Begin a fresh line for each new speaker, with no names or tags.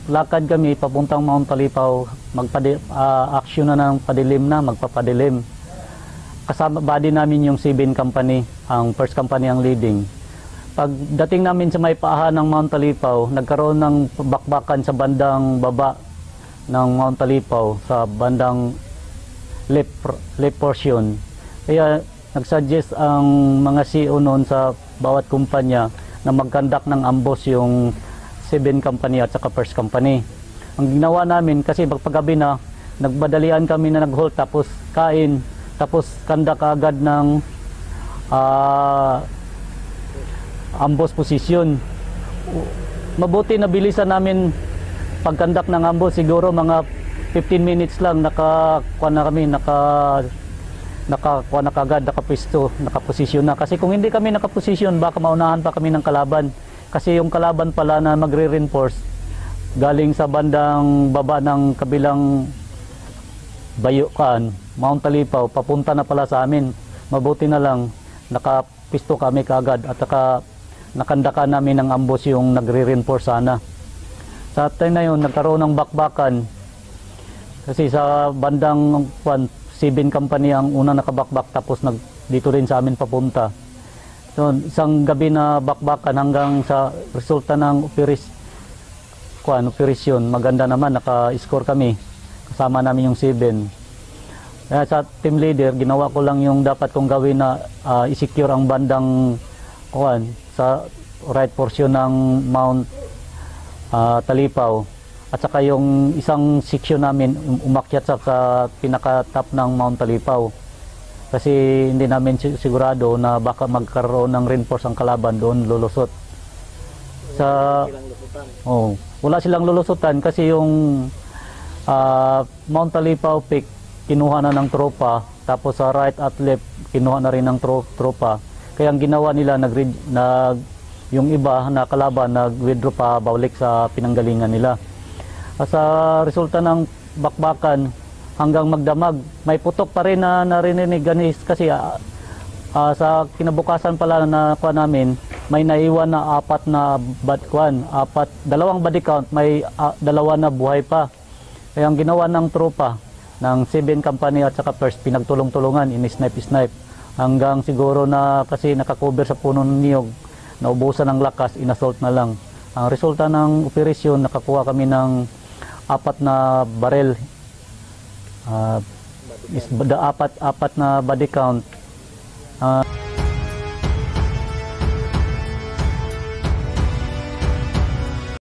lakad kami papuntang Mount Talipaw, aksyon na ng padilim na, magpapadilim. Kasama body namin yung Seabin Company, ang first company ang leading. Pagdating namin sa may paahan ng Mount Talipaw, nagkaroon ng bakbakan sa bandang baba ng Mount Talipaw, sa bandang left portion. Kaya nagsuggest ang mga CEO noon sa bawat kumpanya na mag-conduct ng ambush yung Seabin Company at saka First Company. Ang ginawa namin, kasi paggabi na, nagbadalian kami na nag-halt, tapos kain, tapos conduct agad ng ambush position. Mabuti na bilisan namin pag-conduct ng ambush, siguro mga 15 minutes lang nakakuha na kami, nakakuha na kagad, nakaposisyon na. Kasi kung hindi kami nakaposisyon, baka maunahan pa kami ng kalaban. Kasi yung kalaban pala na magre-reinforce galing sa bandang baba ng kabilang Bayukan, Mount Talipaw, papunta na pala sa amin. Mabuti na lang nakapisto kami kagad at nakandakan namin ng ambush yung nagre-reinforce sana. Sa time na yun, nagkaroon ng bakbakan. Kasi sa bandang Seabin Company ang unang nakabakbak, tapos dito rin sa amin papunta. So, isang gabi na bakbakan hanggang sa resulta ng operasyon. Maganda naman, naka-score kami. Kasama namin yung Seabin. Kaya sa team leader, ginawa ko lang yung dapat kong gawin na i-secure ang bandang sa right portion ng Mount Talipaw. At saka yung isang section namin umakyat sa pinaka-top ng Mount Talipaw. Kasi hindi namin sigurado na baka magkaroon ng reinforce ang kalaban doon lulusot. Wala silang lulusutan kasi yung Mount Talipaw Peak kinuha na ng tropa, tapos sa right at left kinuha na rin ng tropa. Kaya ang ginawa nila, yung iba na kalaban nag-withdraw pa balik sa pinanggalingan nila. Sa resulta ng bakbakan hanggang magdamag, may putok pa rin na narinig kasi sa kinabukasan pala na kuha namin, may naiwan na dalawang body count, may dalawa na buhay pa. Kaya ang ginawa ng tropa ng Seabin Company at saka First, pinagtulong-tulungan, in-snipe hanggang siguro na kasi nakakover sa puno ng niyog, naubusan ng lakas, inassault na lang. Ang resulta ng operasyon, nakakuha kami ng 4 na barrel, apat na body count.